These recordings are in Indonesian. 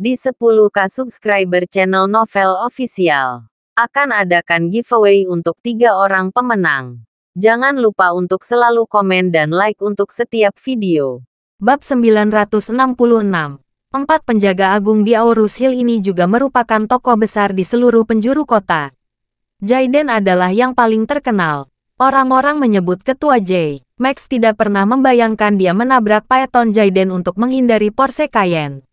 Di 10K subscriber channel Novel Official, akan adakan giveaway untuk 3 orang pemenang. Jangan lupa untuk selalu komen dan like untuk setiap video. Bab 966. 4 penjaga agung di Aurus Hill ini juga merupakan tokoh besar di seluruh penjuru kota. Jaiden adalah yang paling terkenal. Orang-orang menyebut Ketua J. Max tidak pernah membayangkan dia menabrak Python Jaiden untuk menghindari Porsche Cayenne.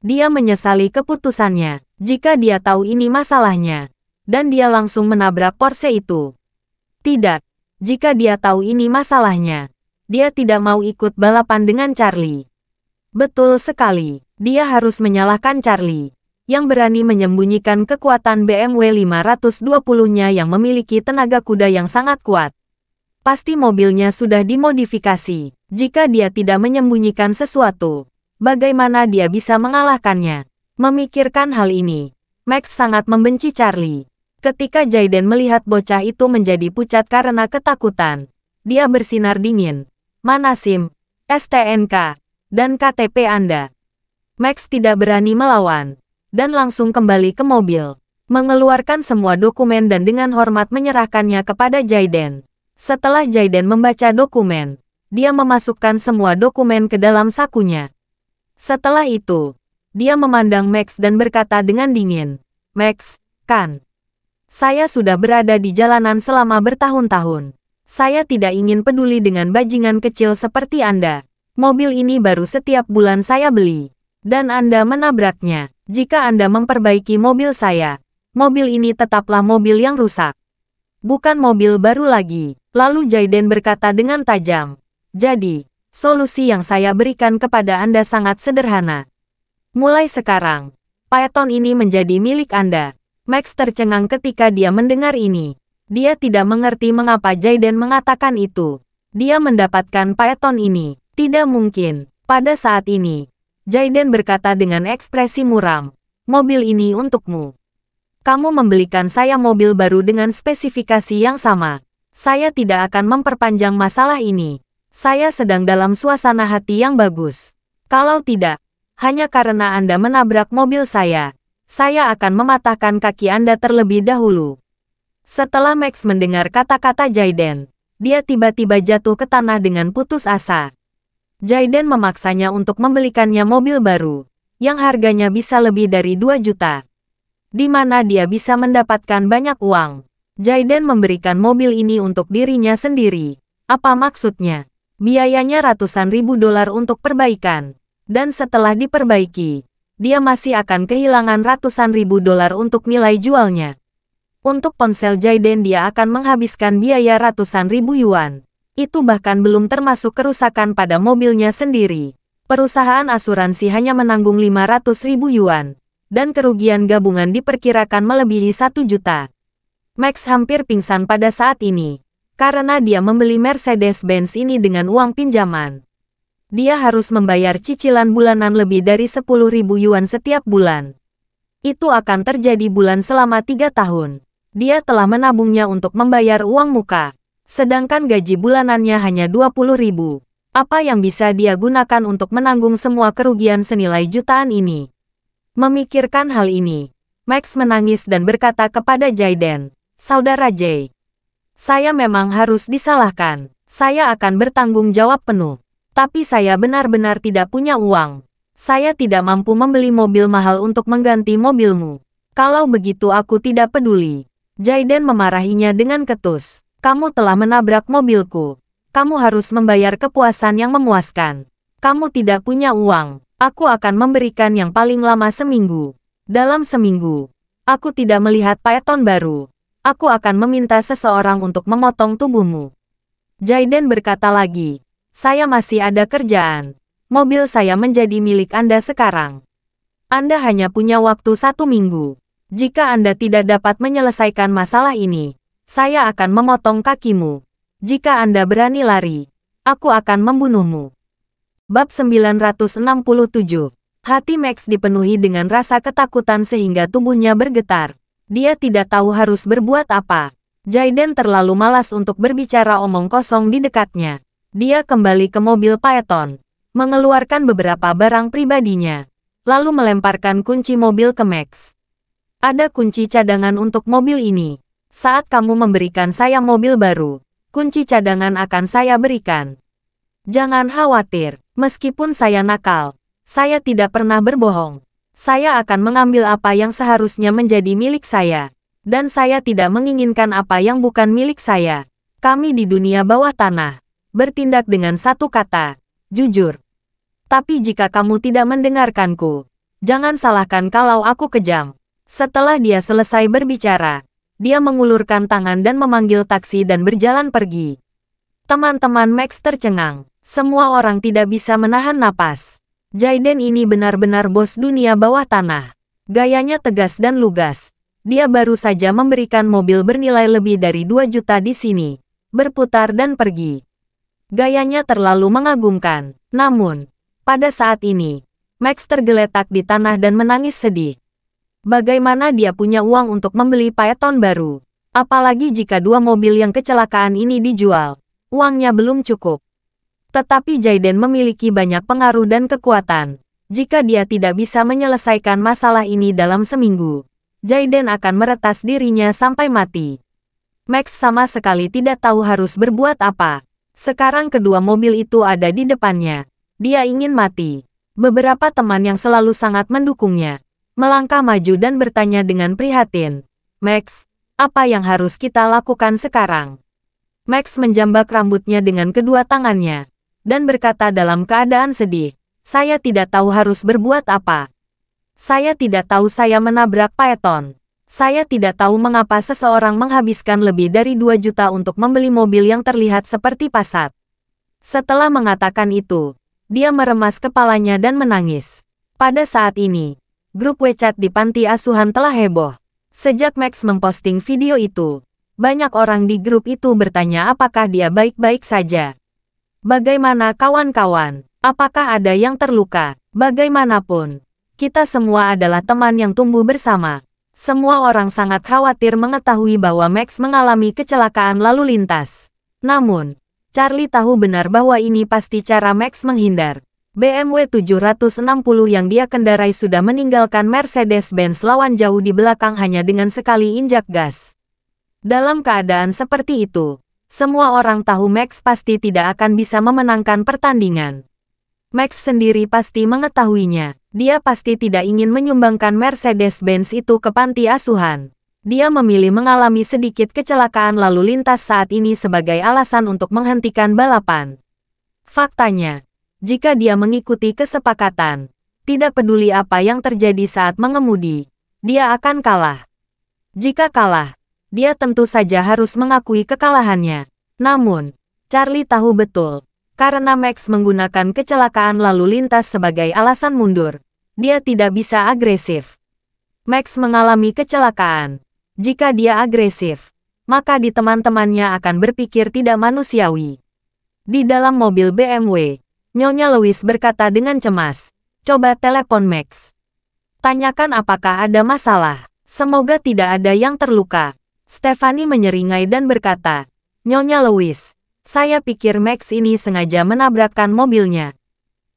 Dia menyesali keputusannya, jika dia tahu ini masalahnya. Dan dia langsung menabrak Porsche itu. Tidak. Jika dia tahu ini masalahnya, dia tidak mau ikut balapan dengan Charlie. Betul sekali, dia harus menyalahkan Charlie, yang berani menyembunyikan kekuatan BMW 520-nya yang memiliki tenaga kuda yang sangat kuat. Pasti mobilnya sudah dimodifikasi. Jika dia tidak menyembunyikan sesuatu, bagaimana dia bisa mengalahkannya? Memikirkan hal ini, Max sangat membenci Charlie. Ketika Jaiden melihat bocah itu menjadi pucat karena ketakutan, dia bersinar dingin. Mana SIM, STNK, dan KTP Anda? Max tidak berani melawan, dan langsung kembali ke mobil, mengeluarkan semua dokumen dan dengan hormat menyerahkannya kepada Jaiden. Setelah Jaiden membaca dokumen, dia memasukkan semua dokumen ke dalam sakunya. Setelah itu, dia memandang Max dan berkata dengan dingin, "Max, kan? Saya sudah berada di jalanan selama bertahun-tahun. Saya tidak ingin peduli dengan bajingan kecil seperti Anda. Mobil ini baru setiap bulan saya beli. Dan Anda menabraknya. Jika Anda memperbaiki mobil saya, mobil ini tetaplah mobil yang rusak. Bukan mobil baru lagi." Lalu Jaiden berkata dengan tajam, "Jadi, solusi yang saya berikan kepada Anda sangat sederhana. Mulai sekarang, Python ini menjadi milik Anda." Max tercengang ketika dia mendengar ini. Dia tidak mengerti mengapa Jaiden mengatakan itu. Dia mendapatkan Python ini. Tidak mungkin. Pada saat ini, Jaiden berkata dengan ekspresi muram, "Mobil ini untukmu. Kamu membelikan saya mobil baru dengan spesifikasi yang sama. Saya tidak akan memperpanjang masalah ini. Saya sedang dalam suasana hati yang bagus. Kalau tidak, hanya karena Anda menabrak mobil saya akan mematahkan kaki Anda terlebih dahulu." Setelah Max mendengar kata-kata Jaiden, dia tiba-tiba jatuh ke tanah dengan putus asa. Jaiden memaksanya untuk membelikannya mobil baru, yang harganya bisa lebih dari 2 juta. Di mana dia bisa mendapatkan banyak uang. Jaiden memberikan mobil ini untuk dirinya sendiri. Apa maksudnya? Biayanya ratusan ribu dolar untuk perbaikan. Dan setelah diperbaiki, dia masih akan kehilangan ratusan ribu dolar untuk nilai jualnya. Untuk ponsel Jaiden dia akan menghabiskan biaya ratusan ribu yuan. Itu bahkan belum termasuk kerusakan pada mobilnya sendiri. Perusahaan asuransi hanya menanggung 500 ribu yuan. Dan kerugian gabungan diperkirakan melebihi 1 juta. Max hampir pingsan pada saat ini. Karena dia membeli Mercedes-Benz ini dengan uang pinjaman. Dia harus membayar cicilan bulanan lebih dari 10.000 yuan setiap bulan. Itu akan terjadi bulan selama 3 tahun. Dia telah menabungnya untuk membayar uang muka. Sedangkan gaji bulanannya hanya 20.000. Apa yang bisa dia gunakan untuk menanggung semua kerugian senilai jutaan ini? Memikirkan hal ini, Max menangis dan berkata kepada Jaiden, "Saudara J, saya memang harus disalahkan. Saya akan bertanggung jawab penuh. Tapi saya benar-benar tidak punya uang. Saya tidak mampu membeli mobil mahal untuk mengganti mobilmu. Kalau begitu aku tidak peduli." Jaiden memarahinya dengan ketus. "Kamu telah menabrak mobilku. Kamu harus membayar kepuasan yang memuaskan. Kamu tidak punya uang. Aku akan memberikan yang paling lama seminggu. Dalam seminggu, aku tidak melihat Python baru. Aku akan meminta seseorang untuk memotong tubuhmu." Jaiden berkata lagi, "Saya masih ada kerjaan. Mobil saya menjadi milik Anda sekarang. Anda hanya punya waktu 1 minggu. Jika Anda tidak dapat menyelesaikan masalah ini, saya akan memotong kakimu. Jika Anda berani lari, aku akan membunuhmu." Bab 967. Hati Max dipenuhi dengan rasa ketakutan sehingga tubuhnya bergetar. Dia tidak tahu harus berbuat apa. Jaiden terlalu malas untuk berbicara omong kosong di dekatnya. Dia kembali ke mobil Python, mengeluarkan beberapa barang pribadinya, lalu melemparkan kunci mobil ke Max. Ada kunci cadangan untuk mobil ini. Saat kamu memberikan saya mobil baru, kunci cadangan akan saya berikan. Jangan khawatir, meskipun saya nakal, saya tidak pernah berbohong. Saya akan mengambil apa yang seharusnya menjadi milik saya. Dan saya tidak menginginkan apa yang bukan milik saya. Kami di dunia bawah tanah bertindak dengan satu kata, jujur. Tapi jika kamu tidak mendengarkanku, jangan salahkan kalau aku kejam. Setelah dia selesai berbicara, dia mengulurkan tangan dan memanggil taksi dan berjalan pergi. Teman-teman Max tercengang. Semua orang tidak bisa menahan napas. Jaden ini benar-benar bos dunia bawah tanah. Gayanya tegas dan lugas. Dia baru saja memberikan mobil bernilai lebih dari 2 juta di sini, berputar dan pergi. Gayanya terlalu mengagumkan. Namun, pada saat ini, Max tergeletak di tanah dan menangis sedih. Bagaimana dia punya uang untuk membeli Phaeton baru? Apalagi jika 2 mobil yang kecelakaan ini dijual, uangnya belum cukup. Tetapi Jaden memiliki banyak pengaruh dan kekuatan. Jika dia tidak bisa menyelesaikan masalah ini dalam seminggu, Jaden akan meretas dirinya sampai mati. Max sama sekali tidak tahu harus berbuat apa. Sekarang kedua mobil itu ada di depannya. Dia ingin mati. Beberapa teman yang selalu sangat mendukungnya melangkah maju dan bertanya dengan prihatin, "Max, apa yang harus kita lakukan sekarang?" Max menjambak rambutnya dengan kedua tangannya dan berkata dalam keadaan sedih, "Saya tidak tahu harus berbuat apa. Saya tidak tahu saya menabrak Phaeton. Saya tidak tahu mengapa seseorang menghabiskan lebih dari 2 juta untuk membeli mobil yang terlihat seperti Passat." Setelah mengatakan itu, dia meremas kepalanya dan menangis. Pada saat ini, grup WeChat di panti asuhan telah heboh. Sejak Max memposting video itu, banyak orang di grup itu bertanya apakah dia baik-baik saja. Bagaimana kawan-kawan? Apakah ada yang terluka? Bagaimanapun, kita semua adalah teman yang tumbuh bersama. Semua orang sangat khawatir mengetahui bahwa Max mengalami kecelakaan lalu lintas. Namun, Charlie tahu benar bahwa ini pasti cara Max menghindar. BMW 760 yang dia kendarai sudah meninggalkan Mercedes-Benz lawan jauh di belakang hanya dengan sekali injak gas. Dalam keadaan seperti itu, semua orang tahu Max pasti tidak akan bisa memenangkan pertandingan. Max sendiri pasti mengetahuinya. Dia pasti tidak ingin menyumbangkan Mercedes-Benz itu ke panti asuhan. Dia memilih mengalami sedikit kecelakaan lalu lintas saat ini sebagai alasan untuk menghentikan balapan. Faktanya, jika dia mengikuti kesepakatan, tidak peduli apa yang terjadi saat mengemudi, dia akan kalah. Jika kalah, dia tentu saja harus mengakui kekalahannya. Namun, Charlie tahu betul, karena Max menggunakan kecelakaan lalu lintas sebagai alasan mundur, dia tidak bisa agresif. Max mengalami kecelakaan. Jika dia agresif, maka di teman-temannya akan berpikir tidak manusiawi. Di dalam mobil BMW, Nyonya Louise berkata dengan cemas, "Coba telepon Max. Tanyakan apakah ada masalah. Semoga tidak ada yang terluka." Stephanie menyeringai dan berkata, "Nyonya Louise, saya pikir Max ini sengaja menabrakkan mobilnya.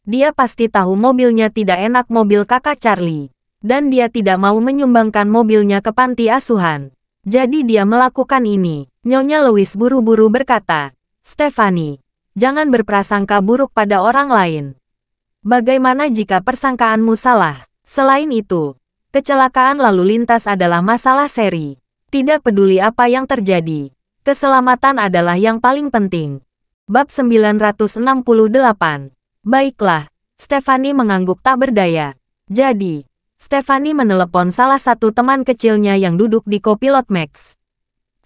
Dia pasti tahu mobilnya tidak enak mobil kakak Charlie. Dan dia tidak mau menyumbangkan mobilnya ke panti asuhan. Jadi dia melakukan ini." Nyonya Louise buru-buru berkata, "Stephanie, jangan berprasangka buruk pada orang lain. Bagaimana jika persangkaanmu salah? Selain itu, kecelakaan lalu lintas adalah masalah seri. Tidak peduli apa yang terjadi, keselamatan adalah yang paling penting." Bab 968. Baiklah, Stephanie mengangguk tak berdaya. Jadi, Stephanie menelepon salah satu teman kecilnya yang duduk di kopilot Max.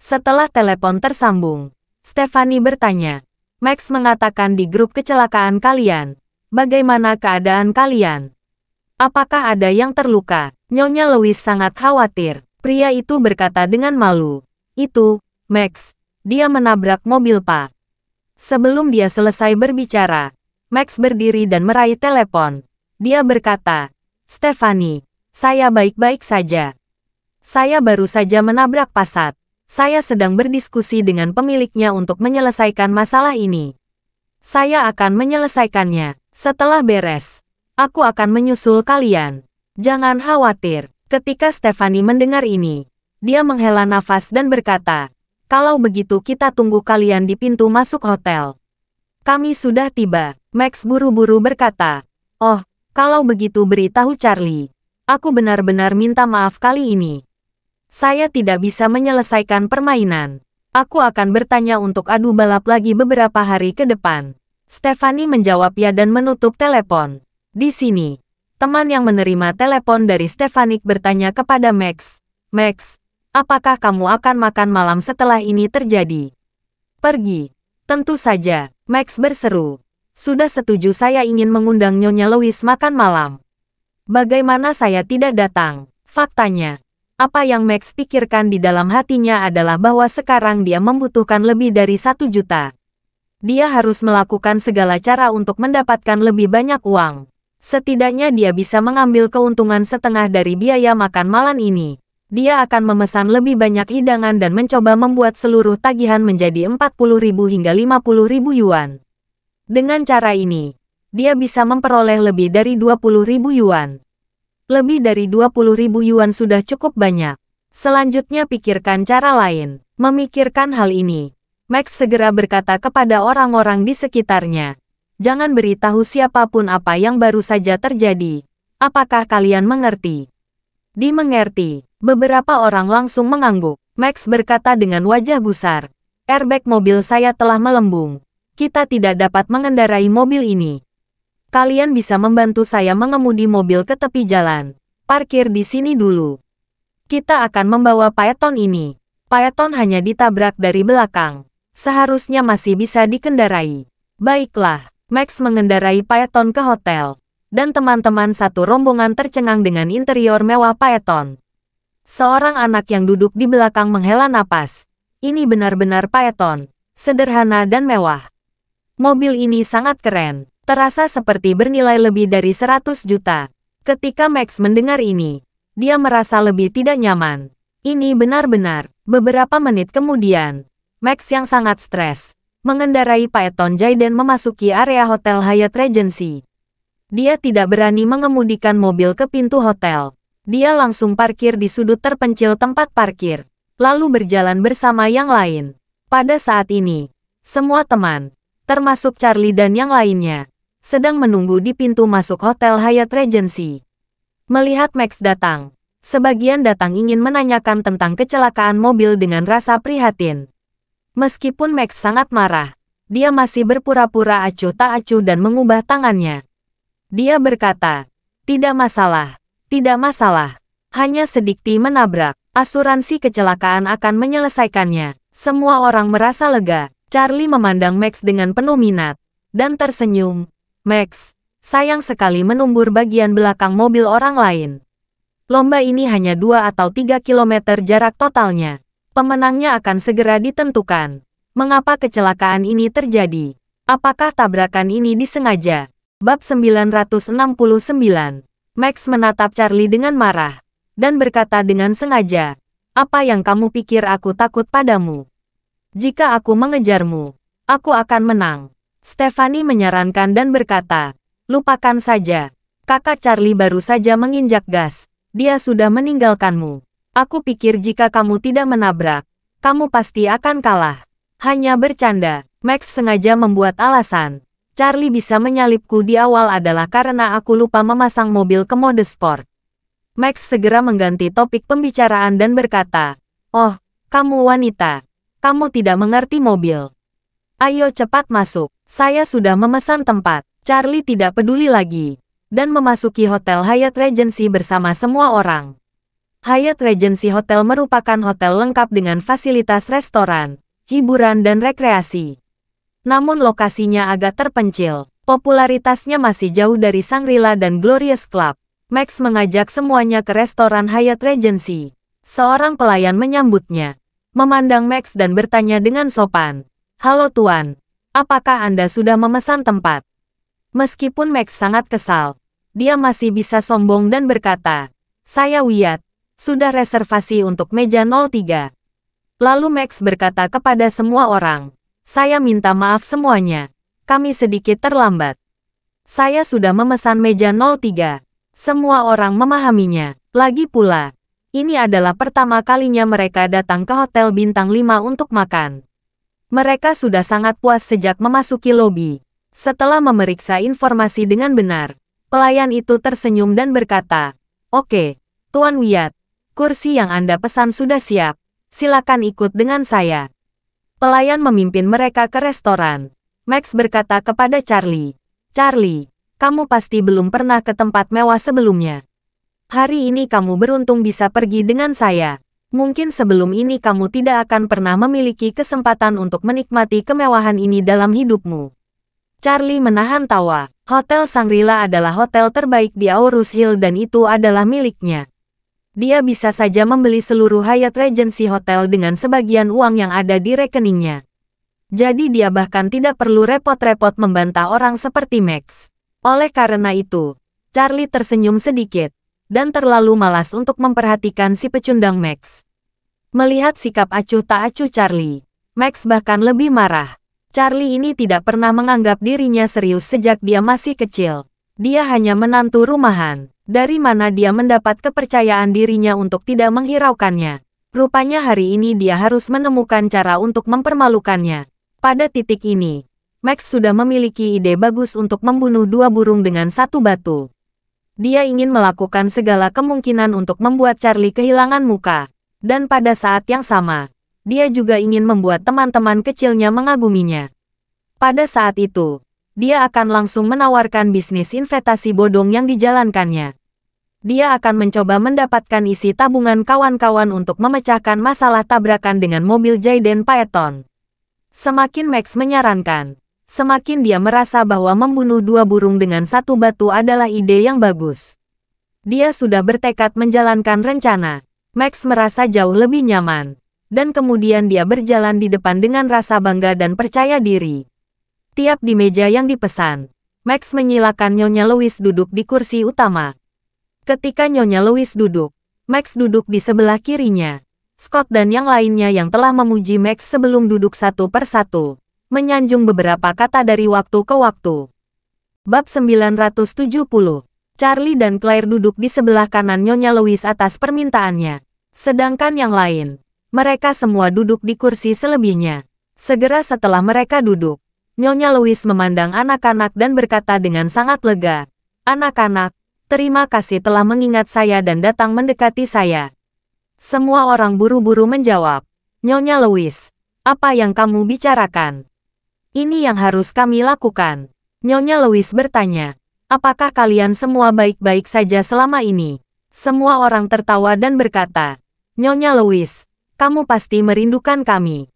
Setelah telepon tersambung, Stephanie bertanya, "Max mengatakan di grup kecelakaan kalian. Bagaimana keadaan kalian? Apakah ada yang terluka?" Nyonya Louise sangat khawatir. Pria itu berkata dengan malu, "Itu, Max, dia menabrak mobil Pak." Sebelum dia selesai berbicara, Max berdiri dan meraih telepon. Dia berkata, "Stephanie, saya baik-baik saja. Saya baru saja menabrak Passat. Saya sedang berdiskusi dengan pemiliknya untuk menyelesaikan masalah ini. Saya akan menyelesaikannya. Setelah beres, Aku akan menyusul kalian. Jangan khawatir. Ketika Stephanie mendengar ini, dia menghela nafas dan berkata, kalau begitu kita tunggu kalian di pintu masuk hotel. Kami sudah tiba. Max buru-buru berkata, oh, kalau begitu beritahu Charlie. Aku benar-benar minta maaf kali ini. Saya tidak bisa menyelesaikan permainan. Aku akan bertanya untuk adu balap lagi beberapa hari ke depan. Stephanie menjawab ya dan menutup telepon. Di sini, teman yang menerima telepon dari Stephanie bertanya kepada Max. Max, apakah kamu akan makan malam setelah ini terjadi? Pergi. Tentu saja, Max berseru. Sudah setuju, saya ingin mengundang Nyonya Louise makan malam. Bagaimana saya tidak datang? Faktanya, apa yang Max pikirkan di dalam hatinya adalah bahwa sekarang dia membutuhkan lebih dari 1 juta. Dia harus melakukan segala cara untuk mendapatkan lebih banyak uang. Setidaknya dia bisa mengambil keuntungan setengah dari biaya makan malam ini. Dia akan memesan lebih banyak hidangan dan mencoba membuat seluruh tagihan menjadi 40.000 hingga 50.000 yuan. Dengan cara ini, dia bisa memperoleh lebih dari 20.000 yuan. Lebih dari 20.000 yuan sudah cukup banyak. Selanjutnya pikirkan cara lain. Memikirkan hal ini, Max segera berkata kepada orang-orang di sekitarnya. Jangan beritahu siapapun apa yang baru saja terjadi. Apakah kalian mengerti? Dimengerti. Beberapa orang langsung mengangguk. Max berkata dengan wajah gusar. Airbag mobil saya telah melembung. Kita tidak dapat mengendarai mobil ini. Kalian bisa membantu saya mengemudi mobil ke tepi jalan. Parkir di sini dulu. Kita akan membawa Phaeton ini. Phaeton hanya ditabrak dari belakang. Seharusnya masih bisa dikendarai. Baiklah, Max mengendarai Phaeton ke hotel. Dan teman-teman satu rombongan tercengang dengan interior mewah Phaeton. Seorang anak yang duduk di belakang menghela napas. Ini benar-benar Phaeton. Sederhana dan mewah. Mobil ini sangat keren. Terasa seperti bernilai lebih dari 100 juta. Ketika Max mendengar ini, dia merasa lebih tidak nyaman. Ini benar-benar. Beberapa menit kemudian, Max yang sangat stres, mengendarai Phaeton Jayden memasuki area Hotel Hyatt Regency. Dia tidak berani mengemudikan mobil ke pintu hotel. Dia langsung parkir di sudut terpencil tempat parkir, lalu berjalan bersama yang lain. Pada saat ini, semua teman, termasuk Charlie dan yang lainnya, sedang menunggu di pintu masuk Hotel Hyatt Regency. Melihat Max datang, sebagian datang ingin menanyakan tentang kecelakaan mobil dengan rasa prihatin. Meskipun Max sangat marah, dia masih berpura-pura acuh tak acuh dan mengubah tangannya. Dia berkata, tidak masalah. Tidak masalah. Hanya sedikit menabrak. Asuransi kecelakaan akan menyelesaikannya. Semua orang merasa lega. Charlie memandang Max dengan penuh minat. Dan tersenyum. Max, sayang sekali menumbur bagian belakang mobil orang lain. Lomba ini hanya 2 atau 3 kilometer jarak totalnya. Pemenangnya akan segera ditentukan. Mengapa kecelakaan ini terjadi? Apakah tabrakan ini disengaja? Bab 969. Max menatap Charlie dengan marah, dan berkata dengan sengaja, apa yang kamu pikir aku takut padamu? Jika aku mengejarmu, aku akan menang. Stephanie menyarankan dan berkata, lupakan saja. Kakak Charlie baru saja menginjak gas, dia sudah meninggalkanmu. Aku pikir jika kamu tidak menabrak, kamu pasti akan kalah. Hanya bercanda. Max sengaja membuat alasan. Charlie bisa menyalipku di awal adalah karena aku lupa memasang mobil ke mode sport. Max segera mengganti topik pembicaraan dan berkata, oh, kamu wanita. Kamu tidak mengerti mobil. Ayo cepat masuk. Saya sudah memesan tempat. Charlie tidak peduli lagi. Dan memasuki Hotel Hyatt Regency bersama semua orang. Hyatt Regency Hotel merupakan hotel lengkap dengan fasilitas restoran, hiburan dan rekreasi. Namun lokasinya agak terpencil. Popularitasnya masih jauh dari Shangri-La dan Glorious Club. Max mengajak semuanya ke restoran Hyatt Regency. Seorang pelayan menyambutnya, memandang Max dan bertanya dengan sopan. Halo Tuan, apakah Anda sudah memesan tempat? Meskipun Max sangat kesal, dia masih bisa sombong dan berkata, saya Wyatt, sudah reservasi untuk meja 03. Lalu Max berkata kepada semua orang, saya minta maaf semuanya. Kami sedikit terlambat. Saya sudah memesan meja 03. Semua orang memahaminya. Lagi pula, ini adalah pertama kalinya mereka datang ke Hotel Bintang 5 untuk makan. Mereka sudah sangat puas sejak memasuki lobi. Setelah memeriksa informasi dengan benar, pelayan itu tersenyum dan berkata, "Oke, Tuan Wyatt, kursi yang Anda pesan sudah siap. Silakan ikut dengan saya." Pelayan memimpin mereka ke restoran. Max berkata kepada Charlie, "Charlie, kamu pasti belum pernah ke tempat mewah sebelumnya. Hari ini kamu beruntung bisa pergi dengan saya. Mungkin sebelum ini kamu tidak akan pernah memiliki kesempatan untuk menikmati kemewahan ini dalam hidupmu." Charlie menahan tawa. Hotel Shangri-La adalah hotel terbaik di Aurus Hill dan itu adalah miliknya. Dia bisa saja membeli seluruh Hyatt Regency Hotel dengan sebagian uang yang ada di rekeningnya. Jadi dia bahkan tidak perlu repot-repot membantah orang seperti Max. Oleh karena itu, Charlie tersenyum sedikit, dan terlalu malas untuk memperhatikan si pecundang Max. Melihat sikap acuh tak acuh Charlie, Max bahkan lebih marah. Charlie ini tidak pernah menganggap dirinya serius sejak dia masih kecil. Dia hanya menantu rumahan. Dari mana dia mendapat kepercayaan dirinya untuk tidak menghiraukannya? Rupanya hari ini dia harus menemukan cara untuk mempermalukannya. Pada titik ini, Max sudah memiliki ide bagus untuk membunuh dua burung dengan satu batu. Dia ingin melakukan segala kemungkinan untuk membuat Charlie kehilangan muka. Dan pada saat yang sama, dia juga ingin membuat teman-teman kecilnya mengaguminya. Pada saat itu, dia akan langsung menawarkan bisnis investasi bodong yang dijalankannya. Dia akan mencoba mendapatkan isi tabungan kawan-kawan untuk memecahkan masalah tabrakan dengan mobil Jayden Phaeton. Semakin Max menyarankan, semakin dia merasa bahwa membunuh dua burung dengan satu batu adalah ide yang bagus. Dia sudah bertekad menjalankan rencana. Max merasa jauh lebih nyaman. Dan kemudian dia berjalan di depan dengan rasa bangga dan percaya diri. Tiap di meja yang dipesan, Max menyilakan Nyonya Louise duduk di kursi utama. Ketika Nyonya Louise duduk, Max duduk di sebelah kirinya. Scott dan yang lainnya yang telah memuji Max sebelum duduk satu persatu, menyanjung beberapa kata dari waktu ke waktu. Bab 970. Charlie dan Claire duduk di sebelah kanan Nyonya Louise atas permintaannya. Sedangkan yang lain, mereka semua duduk di kursi selebihnya. Segera setelah mereka duduk, Nyonya Louise memandang anak-anak dan berkata dengan sangat lega, "Anak-anak, terima kasih telah mengingat saya dan datang mendekati saya." Semua orang buru-buru menjawab, "Nyonya Louise, apa yang kamu bicarakan? Ini yang harus kami lakukan." Nyonya Louise bertanya, "Apakah kalian semua baik-baik saja selama ini?" Semua orang tertawa dan berkata, "Nyonya Louise, kamu pasti merindukan kami."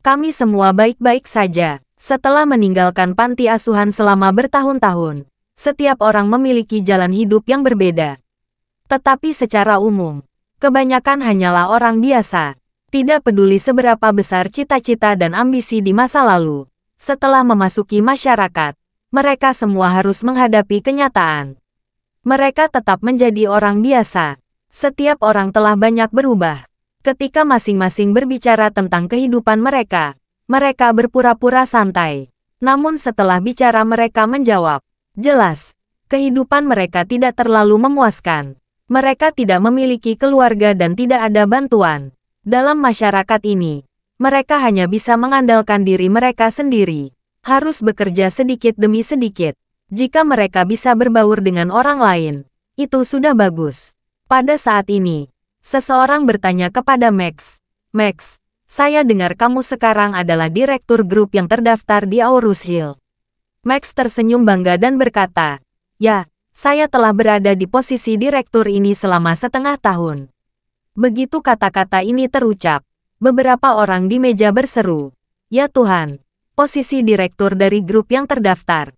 "Kami semua baik-baik saja." Setelah meninggalkan panti asuhan selama bertahun-tahun, setiap orang memiliki jalan hidup yang berbeda. Tetapi secara umum, kebanyakan hanyalah orang biasa. Tidak peduli seberapa besar cita-cita dan ambisi di masa lalu. Setelah memasuki masyarakat, mereka semua harus menghadapi kenyataan. Mereka tetap menjadi orang biasa. Setiap orang telah banyak berubah. Ketika masing-masing berbicara tentang kehidupan mereka, mereka berpura-pura santai. Namun setelah bicara mereka menjawab, jelas, kehidupan mereka tidak terlalu memuaskan. Mereka tidak memiliki keluarga dan tidak ada bantuan. Dalam masyarakat ini, mereka hanya bisa mengandalkan diri mereka sendiri. Harus bekerja sedikit demi sedikit. Jika mereka bisa berbaur dengan orang lain, itu sudah bagus. Pada saat ini, seseorang bertanya kepada Max, "Max, saya dengar kamu sekarang adalah direktur grup yang terdaftar di Aurus Hill." Max tersenyum bangga dan berkata, "Ya, saya telah berada di posisi direktur ini selama setengah tahun." Begitu kata-kata ini terucap, beberapa orang di meja berseru, "Ya Tuhan, posisi direktur dari grup yang terdaftar.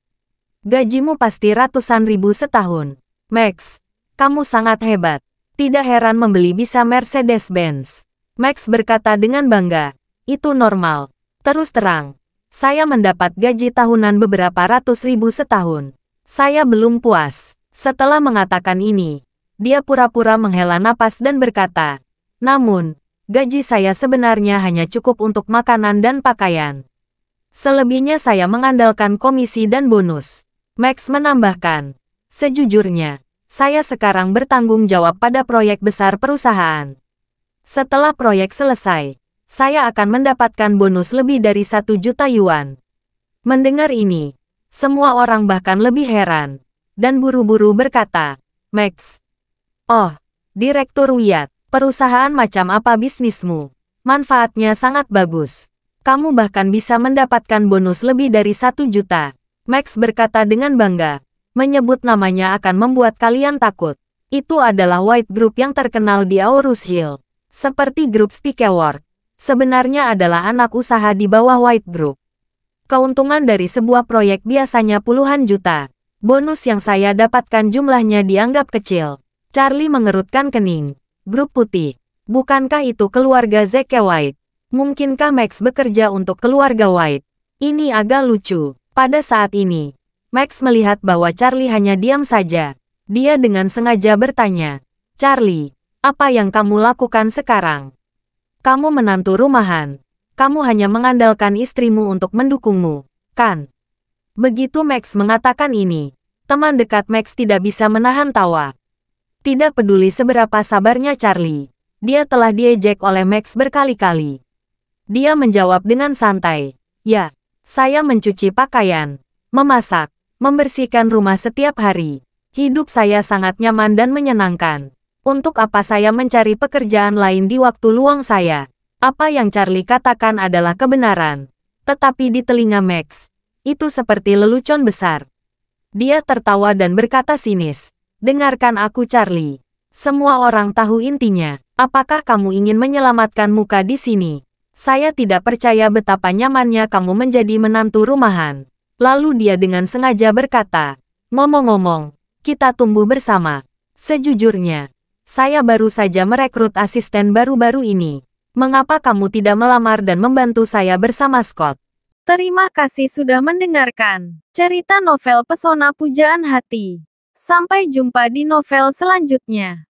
Gajimu pasti ratusan ribu setahun. Max, kamu sangat hebat. Tidak heran membeli bisa Mercedes-Benz." Max berkata dengan bangga, "Itu normal. Terus terang, saya mendapat gaji tahunan beberapa ratus ribu setahun. Saya belum puas." Setelah mengatakan ini, dia pura-pura menghela napas dan berkata, "Namun, gaji saya sebenarnya hanya cukup untuk makanan dan pakaian. Selebihnya saya mengandalkan komisi dan bonus." Max menambahkan, sejujurnya, saya sekarang bertanggung jawab pada proyek besar perusahaan. Setelah proyek selesai, saya akan mendapatkan bonus lebih dari 1 juta yuan. Mendengar ini, semua orang bahkan lebih heran, dan buru-buru berkata, Max. Oh, Direktur Wyatt, perusahaan macam apa bisnismu? Manfaatnya sangat bagus. Kamu bahkan bisa mendapatkan bonus lebih dari 1 juta. Max berkata dengan bangga. Menyebut namanya akan membuat kalian takut. Itu adalah White Group yang terkenal di Aurus Hill. Seperti grup Spikeward. Sebenarnya adalah anak usaha di bawah White Group. Keuntungan dari sebuah proyek biasanya puluhan juta. Bonus yang saya dapatkan jumlahnya dianggap kecil. Charlie mengerutkan kening. Grup putih. Bukankah itu keluarga Zeke White? Mungkinkah Max bekerja untuk keluarga White? Ini agak lucu. Pada saat ini, Max melihat bahwa Charlie hanya diam saja. Dia dengan sengaja bertanya, Charlie, apa yang kamu lakukan sekarang? Kamu menantu rumahan. Kamu hanya mengandalkan istrimu untuk mendukungmu, kan? Begitu Max mengatakan ini, teman dekat Max tidak bisa menahan tawa. Tidak peduli seberapa sabarnya Charlie, dia telah diejek oleh Max berkali-kali. Dia menjawab dengan santai, ya. Saya mencuci pakaian, memasak, membersihkan rumah setiap hari. Hidup saya sangat nyaman dan menyenangkan. Untuk apa saya mencari pekerjaan lain di waktu luang saya? Apa yang Charlie katakan adalah kebenaran. Tetapi di telinga Max, itu seperti lelucon besar. Dia tertawa dan berkata sinis, dengarkan aku Charlie. Semua orang tahu intinya. Apakah kamu ingin menyelamatkan muka di sini? Saya tidak percaya betapa nyamannya kamu menjadi menantu rumahan. Lalu dia dengan sengaja berkata, ngomong-ngomong, kita tumbuh bersama. Sejujurnya, saya baru saja merekrut asisten baru-baru ini. Mengapa kamu tidak melamar dan membantu saya bersama Scott? Terima kasih sudah mendengarkan cerita novel Pesona Pujaan Hati. Sampai jumpa di novel selanjutnya.